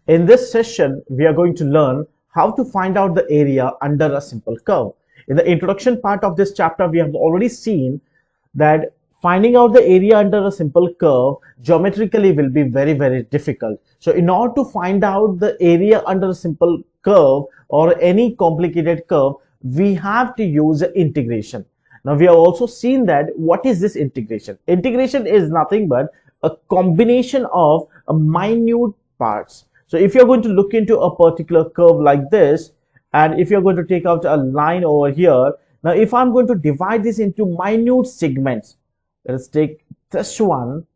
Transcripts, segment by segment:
In this session, we are going to learn how to find out the area under a simple curve. In the introduction part of this chapter, we have already seen that finding out the area under a simple curve geometrically will be very difficult. So in order to find out the area under a simple curve or any complicated curve, we have to use integration. Now we have also seen that what is this integration? Integration is nothing but a combination of minute parts. So if you're going to look into a particular curve like this, and if you're going to take out a line over here, now if I'm going to divide this into minute segments, let's take this one,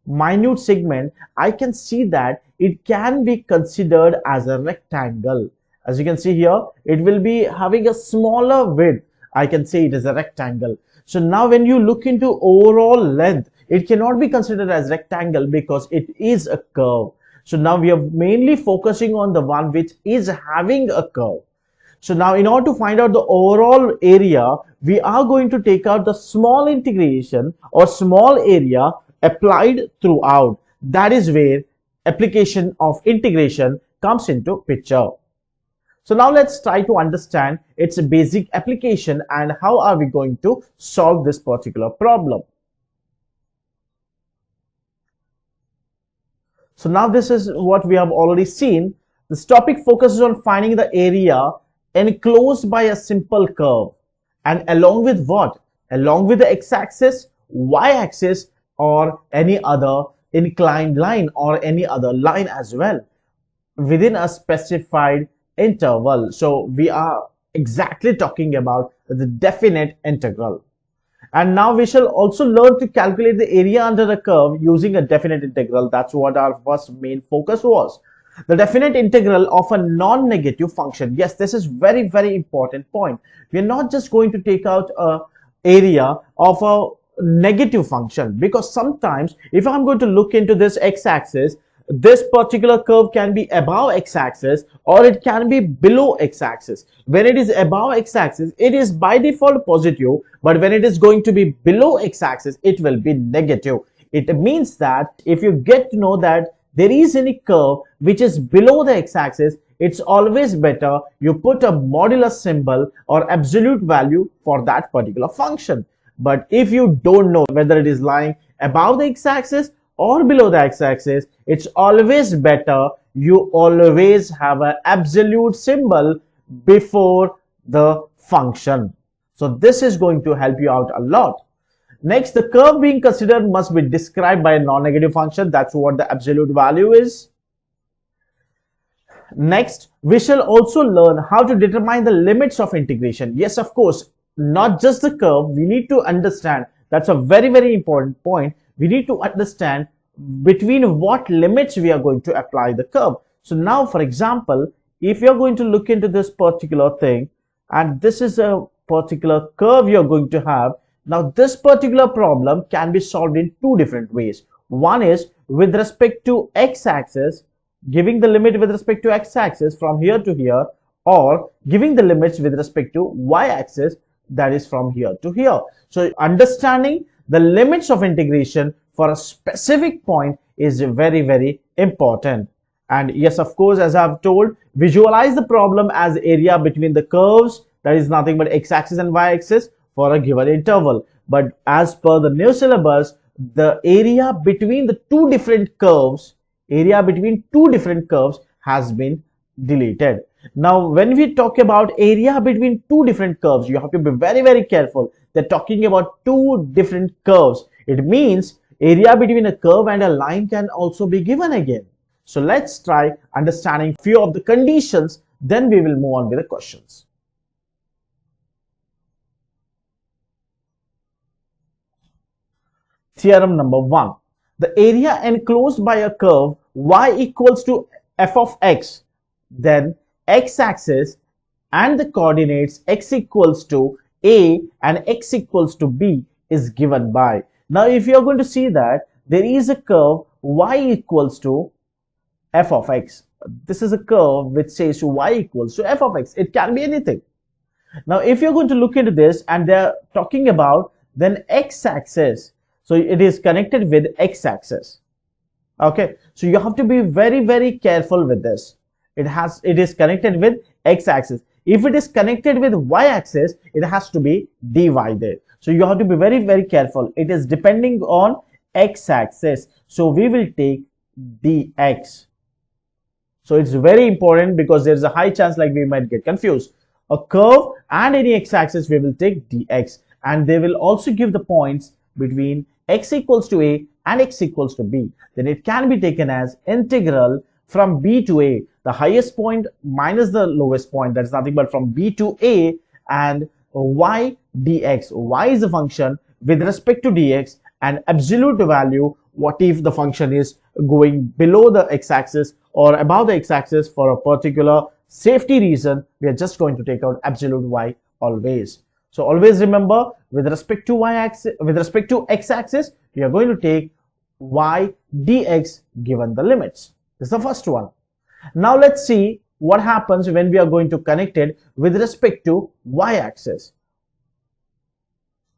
minute segment, I can see that it can be considered as a rectangle. As you can see here, it will be having a smaller width. I can say it is a rectangle. So now when you look into overall length, it cannot be considered as rectangle because it is a curve. So now we are mainly focusing on the one which is having a curve. So now in order to find out the overall area, we are going to take out the small integration or small area applied throughout. That is where application of integration comes into picture. So now let's try to understand its basic application and how are we going to solve this particular problem. So now this is what we have already seen. This topic focuses on finding the area enclosed by a simple curve, and along with what? Along with the x-axis, y-axis, or any other inclined line or any other line as well within a specified interval. So we are exactly talking about the definite integral. And now we shall also learn to calculate the area under the curve using a definite integral. That's what our first main focus was. The definite integral of a non-negative function. Yes, this is very important point. We are not just going to take out a area of a negative function, because sometimes if I'm going to look into this x-axis, this particular curve can be above x-axis or it can be below x-axis. When it is above x-axis, it is by default positive, but when it is going to be below x-axis, it will be negative. It means that if you get to know that there is any curve which is below the x-axis, it's always better you put a modulus symbol or absolute value for that particular function. But if you don't know whether it is lying above the x-axis or below the x-axis, it's always better you always have an absolute symbol before the function. So this is going to help you out a lot. Next, the curve being considered must be described by a non-negative function. That's what the absolute value is. Next, we shall also learn how to determine the limits of integration. Yes, of course, not just the curve. We need to understand, that's a very important point. We need to understand between what limits we are going to apply the curve. So now, for example, if you're going to look into this particular thing, and this is a particular curve you're going to have, now this particular problem can be solved in two different ways. One is with respect to x-axis, giving the limit with respect to x-axis from here to here, or giving the limits with respect to y-axis, that is from here to here. So understanding the limits of integration for a specific point is very important. And yes, of course, as I've told, visualize the problem as area between the curves, that is nothing but x-axis and y-axis, for a given interval. But as per the new syllabus, the area between the two different curves, has been deleted. Now, when we talk about area between two different curves, you have to be very careful. They're talking about two different curves. It means area between a curve and a line can also be given again. So let's try understanding few of the conditions, then we will move on with the questions. Theorem number 1. The area enclosed by a curve y equals to f of x, then x-axis and the coordinates x equals to a and x equals to b is given by. Now if you are going to see that there is a curve y equals to f of x. This is a curve which says y equals to f of x. It can be anything. Now if you're going to look into this and they're talking about then x-axis, so it is connected with x-axis. Okay, so you have to be very careful with this. It is connected with x-axis. If it is connected with y-axis, it has to be divided. So you have to be very careful. It is depending on x-axis. So we will take dx. So it's very important because there's a high chance like we might get confused. A curve and any x-axis, we will take dx, and they will also give the points between x equals to a and x equals to b. Then it can be taken as integral from b to a, the highest point minus the lowest point, that's nothing but from b to a, and y dx. Y is a function with respect to dx, and absolute value, what if the function is going below the x-axis or above the x-axis. For a particular safety reason, we are just going to take out absolute y always. So always remember, with respect to y-axis, with respect to x-axis, we are going to take y dx given the limits. This is the first one. Now let's see what happens when we are going to connect it with respect to y-axis.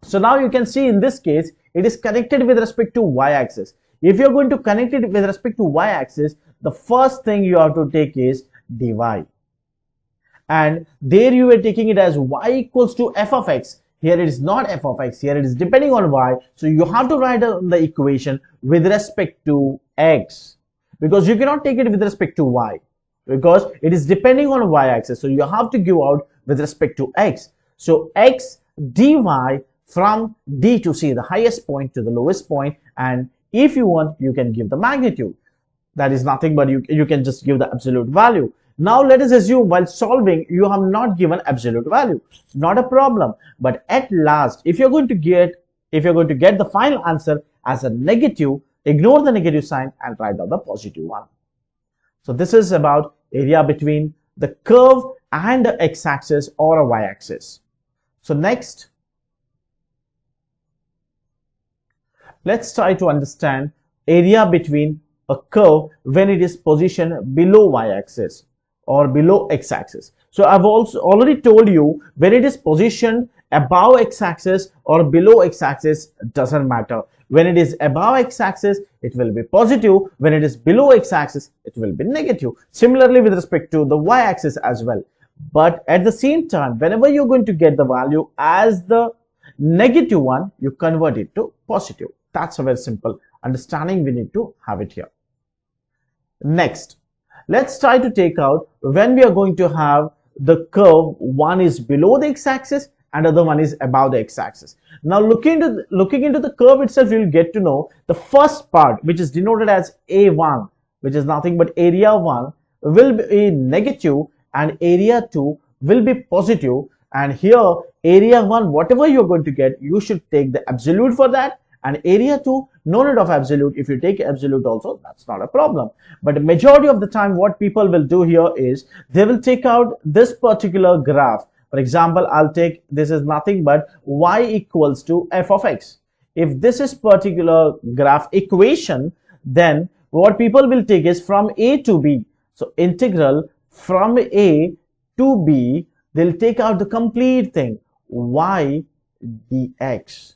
So now you can see in this case, it is connected with respect to y-axis. If you're going to connect it with respect to y-axis, the first thing you have to take is dy. And there you are taking it as y equals to f of x. Here it is not f of x, here it is depending on y. So you have to write down the equation with respect to x, because you cannot take it with respect to y, because it is depending on y-axis. So you have to give out with respect to x. So x dy from D to C, the highest point to the lowest point, and if you want, you can give the magnitude. That is nothing but you can just give the absolute value. Now let us assume while solving you have not given absolute value. Not a problem. But at last, if you're going to get the final answer as a negative, ignore the negative sign and write down the positive one. So this is about area between the curve and the x-axis or a y-axis. So next, let's try to understand area between a curve when it is positioned below y-axis or below x-axis. So I've also already told you, when it is positioned above x-axis or below x-axis, doesn't matter. When it is above x-axis, it will be positive. When it is below x-axis, it will be negative. Similarly with respect to the y-axis as well. But at the same time, whenever you're going to get the value as the negative one, you convert it to positive. That's a very simple understanding we need to have it here. Next, let's try to take out when we are going to have the curve, one is below the x-axis and other one is above the x-axis. Now looking into the curve itself, you will get to know the first part, which is denoted as A1, which is nothing but area 1 will be negative and area 2 will be positive. And here area 1, whatever you're going to get, you should take the absolute for that, and area 2, no need of absolute. If you take absolute also, that's not a problem. But the majority of the time, what people will do here is they will take out this particular graph. For example, I'll take, this is nothing but y equals to f of x. If this is particular graph equation, then what people will take is from a to b. So integral from a to b, they'll take out the complete thing, y dx.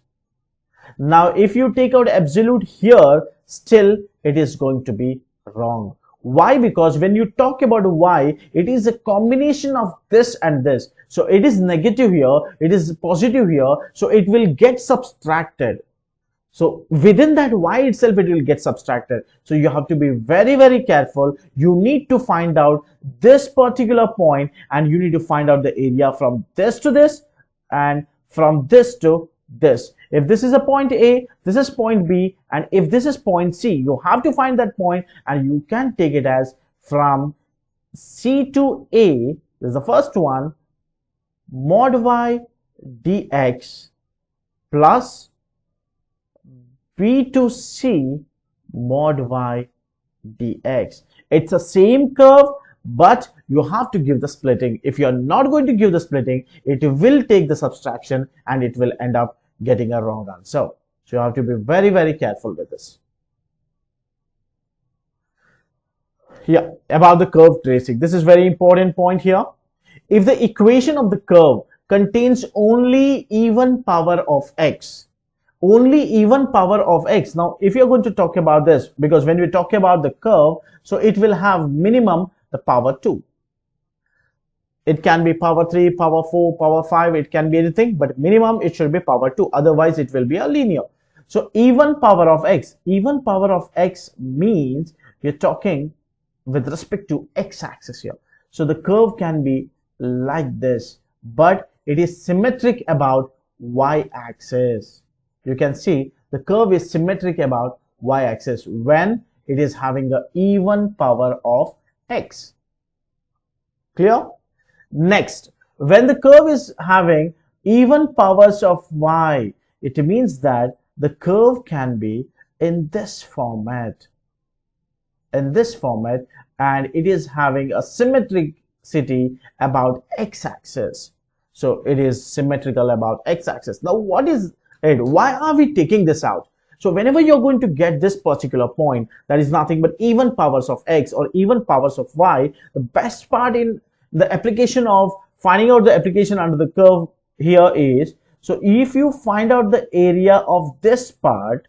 Now, if you take out absolute here, still it is going to be wrong. Why? Because when you talk about y, it is a combination of this and this. So it is negative here, it is positive here, so it will get subtracted. So within that y itself, it will get subtracted. So you have to be very careful. You need to find out this particular point, and you need to find out the area from this to this and from this to this. If this is a point A, this is point B, and if this is point C, you have to find that point, and you can take it as from C to A, this is the first one, mod y dx plus B to C mod y dx. It's the same curve, but you have to give the splitting. If you are not going to give the splitting, it will take the subtraction and it will end up getting a wrong answer. So you have to be very careful with this. Yeah, about the curve tracing. This is very important point here. If the equation of the curve contains only even power of x, only even power of x. Now if you're going to talk about this, because when we talk about the curve, so it will have minimum the power 2. It can be power 3, power 4, power 5, it can be anything, but minimum it should be power 2, otherwise it will be a linear. So even power of x means you're talking with respect to x-axis here. So the curve can be like this, but it is symmetric about y-axis. You can see the curve is symmetric about y-axis when it is having an even power of x. Clear? Next, when the curve is having even powers of y, it means that the curve can be in this format, and it is having a symmetricity about x-axis. So it is symmetrical about x-axis. Now what is it? Why are we taking this out? So whenever you're going to get this particular point, that is nothing but even powers of x or even powers of y, the best part in the application of finding out the application under the curve here is, so if you find out the area of this part,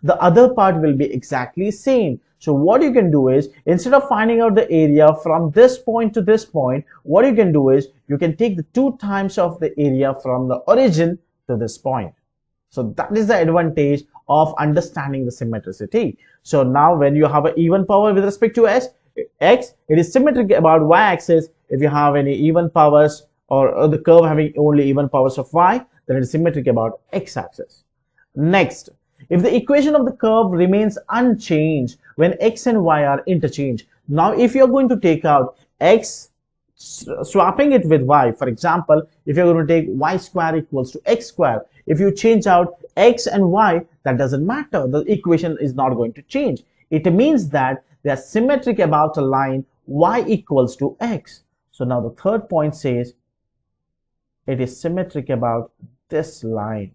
the other part will be exactly same. So what you can do is, instead of finding out the area from this point to this point, what you can do is you can take the 2 times of the area from the origin to this point. So that is the advantage of understanding the symmetricity. So now when you have an even power with respect to x, it is symmetric about y-axis. If you have any even powers or the curve having only even powers of y, then it is symmetric about x-axis. Next, if the equation of the curve remains unchanged when x and y are interchanged. Now if you are going to take out x, swapping it with y, for example, if you're going to take y square equals to x square, if you change out x and y, that doesn't matter, the equation is not going to change. It means that they are symmetric about a line y equals to x. So now the third point says it is symmetric about this line.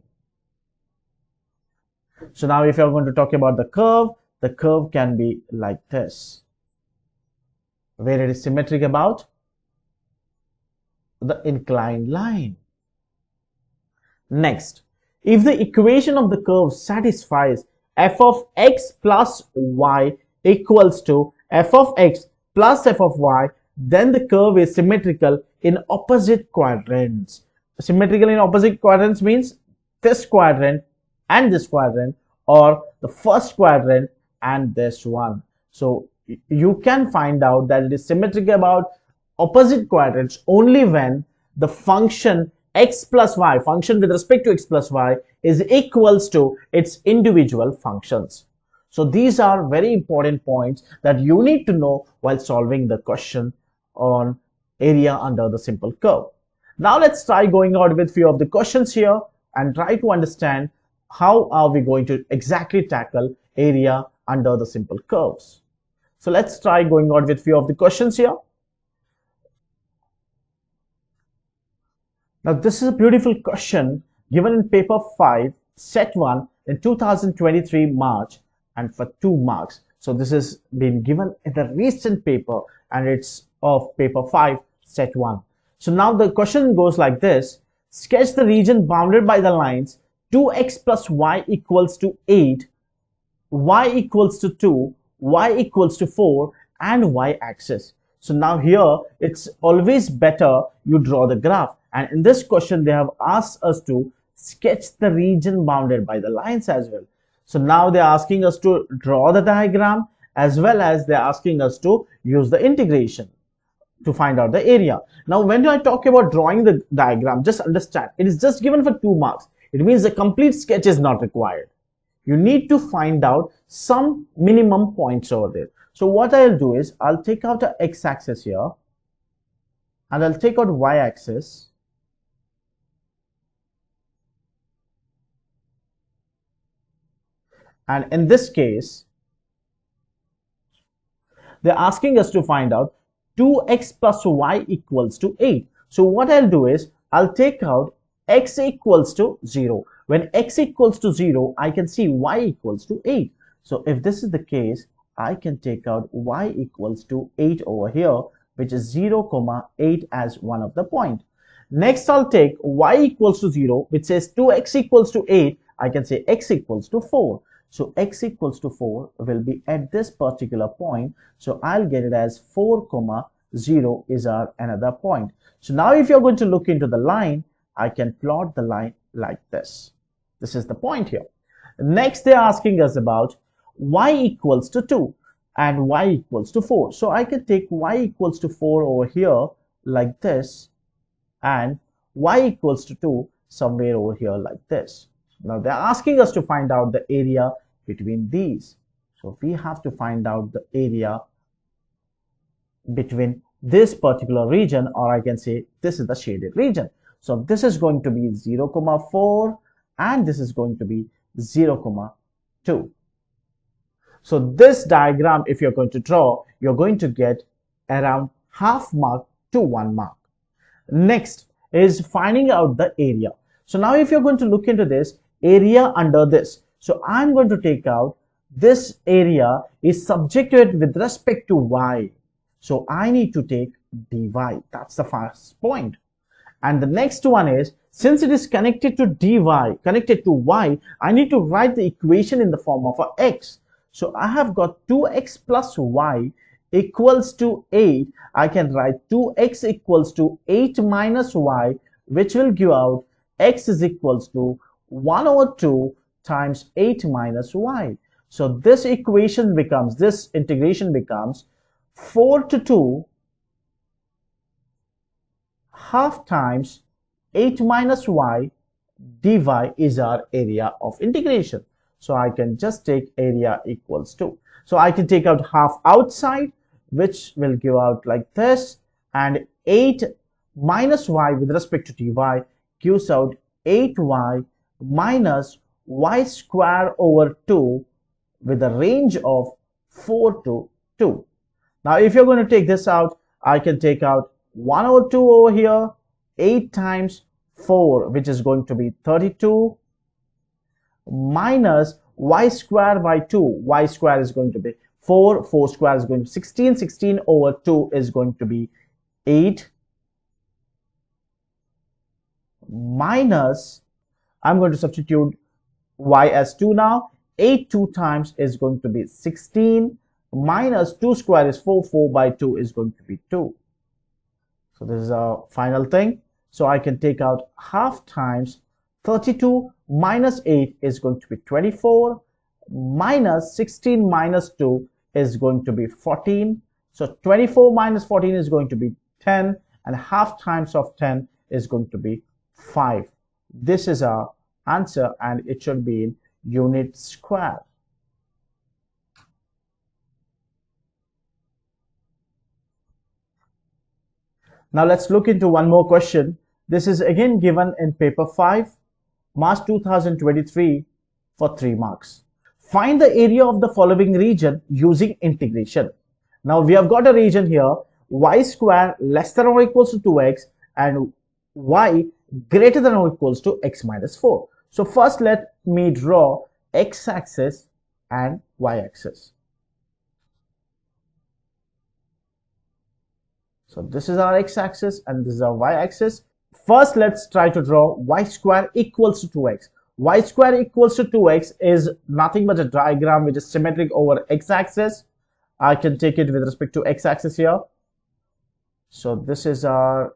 So now if you're going to talk about the curve can be like this, where it is symmetric about the inclined line. Next, if the equation of the curve satisfies f of x plus y equals to f of x plus f of y, then the curve is symmetrical in opposite quadrants. Symmetrical in opposite quadrants means this quadrant and this quadrant, or the first quadrant and this one. So you can find out that it is symmetric about opposite quadrants only when the function x plus y, function with respect to x plus y, is equals to its individual functions. So these are very important points that you need to know while solving the question on area under the simple curve. Now let's try going out with few of the questions here and try to understand how are we going to exactly tackle area under the simple curves. So let's try going out with few of the questions here. Now this is a beautiful question given in paper 5 set 1 in 2023 March and for 2 marks. So this has been given in the recent paper and it's of paper 5 set 1. So now the question goes like this: sketch the region bounded by the lines 2x plus y equals to 8, y equals to 2, y equals to 4 and y-axis. So now here it's always better you draw the graph, and in this question they have asked us to sketch the region bounded by the lines as well. So now they're asking us to draw the diagram as well as they're asking us to use the integration to find out the area. Now when I talk about drawing the diagram, just understand it is just given for 2 marks. It means the complete sketch is not required. You need to find out some minimum points over there. So what I'll do is I'll take out the x-axis here and I'll take out y-axis. And in this case, they're asking us to find out 2x plus y equals to 8. So what I'll do is I'll take out x equals to 0. When x equals to 0, I can see y equals to 8. So if this is the case, I can take out y equals to 8 over here, which is 0, 8 as one of the point. Next, I'll take y equals to 0, which says 2x equals to 8. I can say x equals to 4. So x equals to 4 will be at this particular point. So I'll get it as 4 comma 0 is our another point. So now if you're going to look into the line, I can plot the line like this. This is the point here. Next, they're asking us about y equals to 2 and y equals to 4. So I can take y equals to 4 over here like this and y equals to 2 somewhere over here like this. Now they're asking us to find out the area between these. So we have to find out the area between this particular region, or I can say this is the shaded region. So this is going to be 0, 4 and this is going to be 0, 2. So this diagram, if you're going to draw, you're going to get around half mark to 1 mark. Next is finding out the area. So now if you're going to look into this area under this, so I'm going to take out this area is subjected with respect to y. So I need to take dy. That's the first point. And the next one is, since it is connected to dy, connected to y, I need to write the equation in the form of a x. So I have got 2x plus y equals to 8. I can write 2x equals to 8 minus y, which will give out x is equals to 1 over 2 times 8 minus y. So this equation becomes, this integration becomes 4 to 2 half times 8 minus y dy is our area of integration. So I can just take area equals to. So I can take out half outside, which will give out like this, and 8 minus y with respect to dy gives out 8y minus y square over 2 with a range of 4 to 2. Now if you're going to take this out, I can take out 1 over 2 over here, 8 times 4, which is going to be 32, minus y square by 2. Y square is going to be 4, 4 square is going to be 16, 16 over 2 is going to be 8, minus, I'm going to substitute y as 2 now, 8 2 times is going to be 16, minus 2 square is 4, 4 by 2 is going to be 2. So this is our final thing. So I can take out half times 32 minus 8 is going to be 24, minus 16 minus 2 is going to be 14. So 24 minus 14 is going to be 10, and half times of 10 is going to be 5. This is our answer, and it should be in unit square. Now let's look into one more question. This is again given in paper 5, March 2023 for 3 marks. Find the area of the following region using integration. Now we have got a region here, y square less than or equals to 2x and y greater than or equals to x minus 4. So first let me draw x-axis and y-axis. So this is our x-axis and this is our y-axis. First, let's try to draw y square equals to 2x. Y square equals to 2x is nothing but a diagram which is symmetric over x-axis. I can take it with respect to x-axis here. So this is our,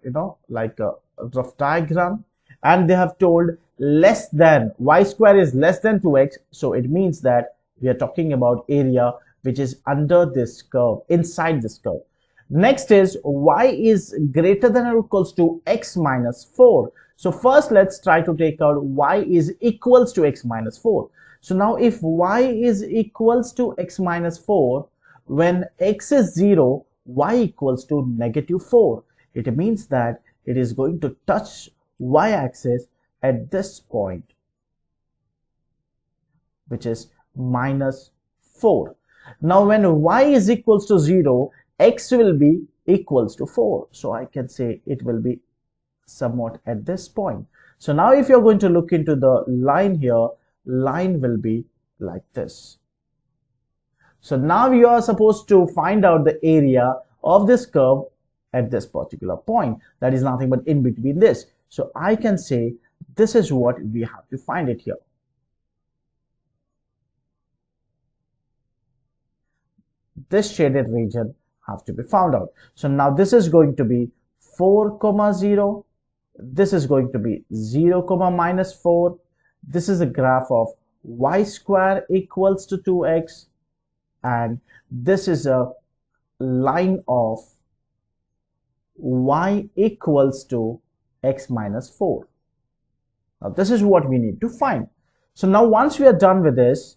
like a rough diagram. And they have told less than, y square is less than 2x. So it means that we are talking about area which is under this curve, inside this curve. Next is y is greater than or equals to x minus 4. So first let's try to take out y is equals to x minus 4. So now if y is equals to x minus 4, when x is 0, y equals to negative 4. It means that it is going to touch y-axis at this point, which is minus 4. Now when y is equals to 0, x will be equals to 4. So I can say it will be somewhat at this point. So now if you're going to look into the line here, line will be like this. So now you are supposed to find out the area of this curve at this particular point. That is nothing but in between this. So I can say this is what we have to find it here. this shaded region have to be found out. So now this is going to be 4 comma 0, this is going to be 0 comma minus 4. This is a graph of y square equals to 2x, and this is a line of y equals to x minus 4. Now this is what we need to find. So now once we are done with this,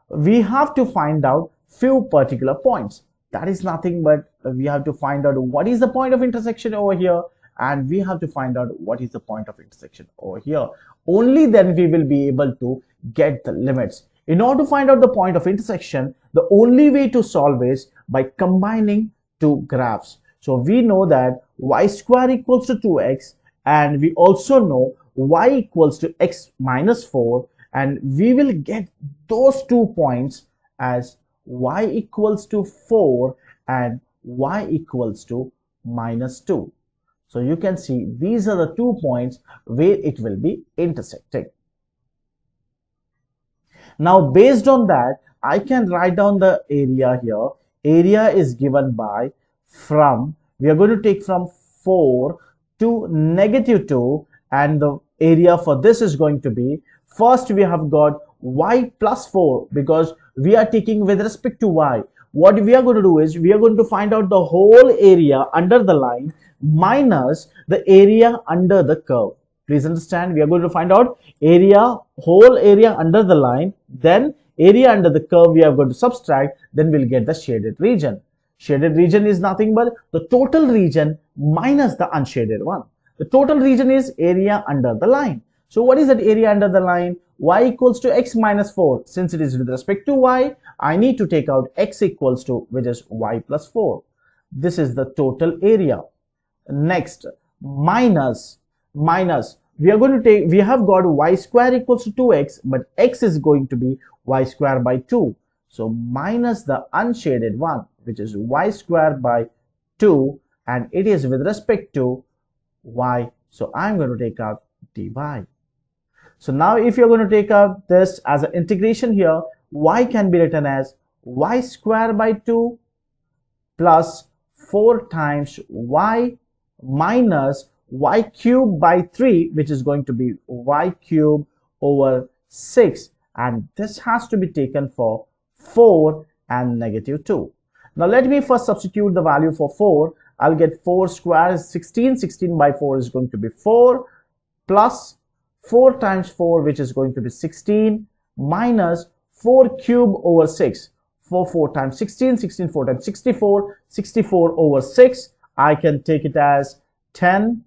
we have to find out few particular points. That is nothing but we have to find out what is the point of intersection over here, and we have to find out what is the point of intersection over here. Only then we will be able to get the limits. In order to find out the point of intersection, the only way to solve is by combining two graphs. So we know that y square equals to 2x, and we also know y equals to x minus 4, and we will get those 2 points as y equals to 4 and y equals to minus 2. So you can see these are the 2 points where it will be intersecting. Now based on that, I can write down the area here. Area is given by we are going to take from 4 to negative 2, and the area for this is going to be, first we have got y plus 4 because we are taking with respect to y. What we are going to do is we are going to find out the whole area under the line minus the area under the curve. Please understand, we are going to find out whole area under the line, then area under the curve we are going to subtract, then we'll get the shaded region. Shaded region is nothing but the total region minus the unshaded one. The total region is area under the line. So what is that area under the line? Y equals to x minus 4. Since it is with respect to y, I need to take out x equals to, which is y plus 4. This is the total area. Next, minus. We are going to take, we have got y square equals to 2x, but x is going to be y square by 2. So minus the unshaded one, which is y square by 2, and it is with respect to y. So I'm going to take out dy. So now if you're going to take out this as an integration here, y can be written as y square by 2 plus 4 times y minus y cube by 3, which is going to be y cube over 6, and this has to be taken for 4 and negative 2. Now let me first substitute the value for 4. I'll get 4 square is 16. 16 by 4 is going to be 4 plus 4 times 4, which is going to be 16, minus 4 cube over 6. 4 times 16, 16 4 times 64, 64 over 6. I can take it as 10,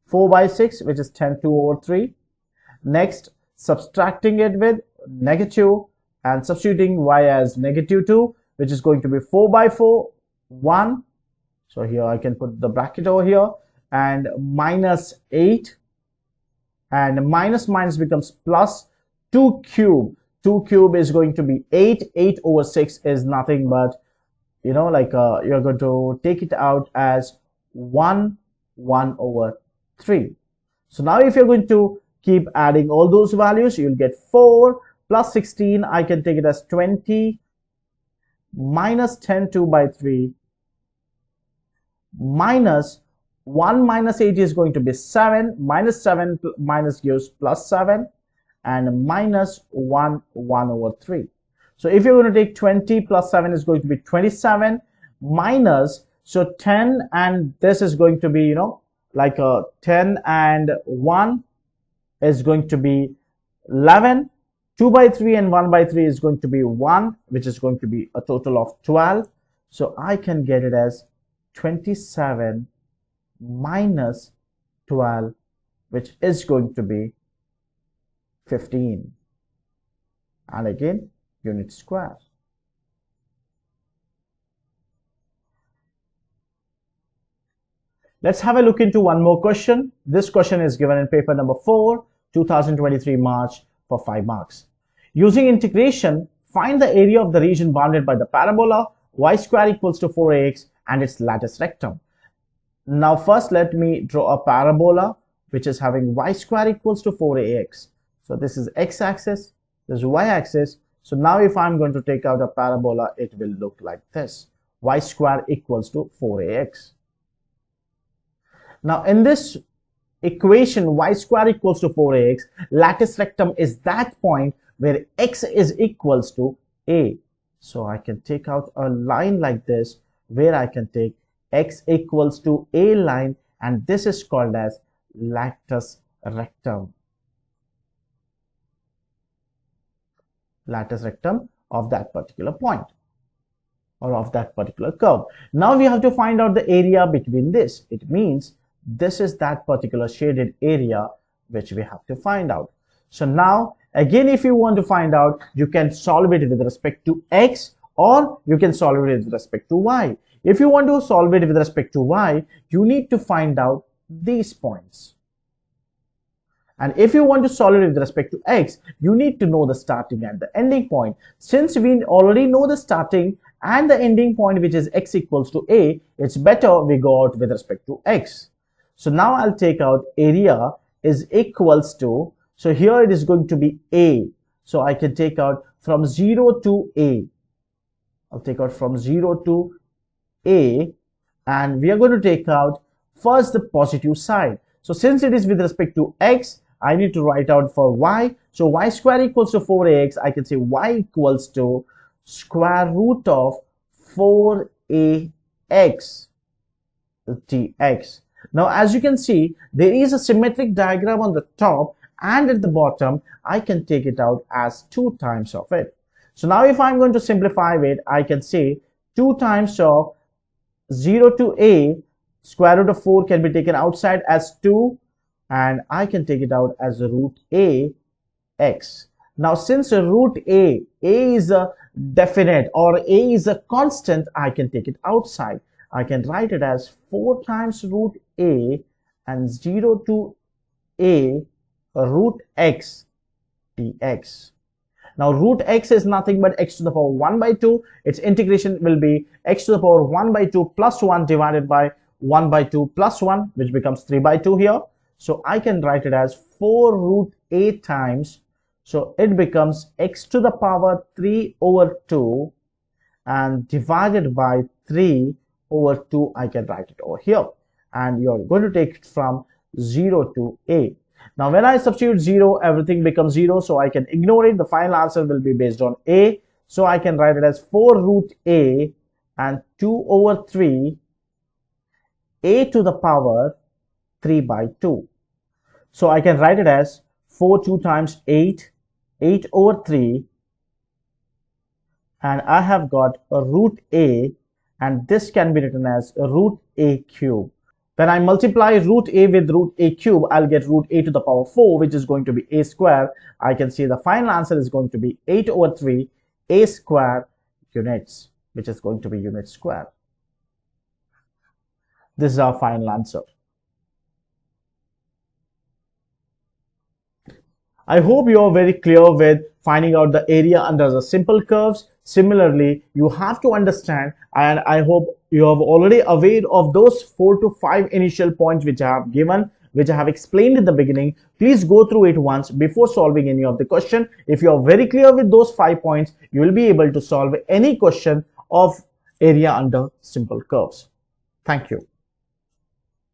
4 by 6, which is 10 2 over 3. Next, subtracting it with negative and substituting y as negative 2, which is going to be 4 by 4, 1. So here I can put the bracket over here, and minus 8, and minus becomes plus 2 cube. 2 cube is going to be 8. 8 over 6 is nothing but, you're going to take it out as 1 over 3. So now if you're going to keep adding all those values, you'll get 4 plus 16. I can take it as 20 minus 10 2 by 3 minus 1 minus 8 is going to be 7, minus 7 minus gives plus 7, and minus 1 over 3. So if you're going to take 20 plus 7 is going to be 27, minus, so 10 and this is going to be, 10 and 1 is going to be 11. 2 by 3 and 1 by 3 is going to be 1, which is going to be a total of 12. So I can get it as 27 minus 12, which is going to be 15. And again, unit square. Let's have a look into one more question. This question is given in paper number 4, 2023 March, for 5 marks. Using integration, find the area of the region bounded by the parabola y square equals to 4ax and its lattice rectum. Now first let me draw a parabola which is having y square equals to 4ax. So this is x-axis, this is y-axis. So now if I'm going to take out a parabola, it will look like this. Y square equals to 4ax. Now in this equation, y square equals to 4ax, lattice rectum is that point where x is equals to a. So I can take out a line like this where I can take x equals to a line, and this is called as lattice rectum. Lattice rectum of that particular point or of that particular curve. Now we have to find out the area between this. It means this is that particular shaded area which we have to find out. So now again, if you want to find out, you can solve it with respect to x, or you can solve it with respect to y. If you want to solve it with respect to y, you need to find out these points. And if you want to solve it with respect to x, you need to know the starting and the ending point. Since we already know the starting and the ending point, which is x equals to a, it's better we go out with respect to x. So now I'll take out area is equals to, so here it is going to be a. So I can take out from 0 to a. I'll take out from 0 to a, and we are going to take out first the positive side. So since it is with respect to x, I need to write out for y. So y square equals to 4ax. I can say y equals to square root of 4ax dx. Now as you can see, there is a symmetric diagram on the top, and at the bottom I can take it out as 2 times of it. So now if I'm going to simplify it, I can say 2 times of 0 to a, square root of 4 can be taken outside as 2, and I can take it out as root a x. Now since root a is a definite or a is a constant, I can take it outside. I can write it as 4 times root a and 0 to a root x dx. Now root x is nothing but x to the power 1 by 2. Its integration will be x to the power 1 by 2 plus 1 divided by 1 by 2 plus 1, which becomes 3 by 2 here. So I can write it as 4 root a times, so it becomes x to the power 3 over 2 and divided by 3 over 2. I can write it over here, and you're going to take it from 0 to a. Now when I substitute 0, everything becomes 0, so I can ignore it. The final answer will be based on a. So I can write it as 4 root a and 2 over 3 a to the power 3 by 2. So I can write it as 4 2 times 8, 8 over 3, and I have got a root a, and this can be written as root a cube. When I multiply root a with root a cube, I'll get root a to the power 4, which is going to be a square. I can say the final answer is going to be 8 over 3 a square units, which is going to be unit square. This is our final answer. I hope you are very clear with finding out the area under the simple curves. Similarly, you have to understand, and I hope you have already aware of those 4 to 5 initial points which I have given, which I have explained in the beginning. Please go through it once before solving any of the question. If you are very clear with those 5 points, you will be able to solve any question of area under simple curves. Thank you.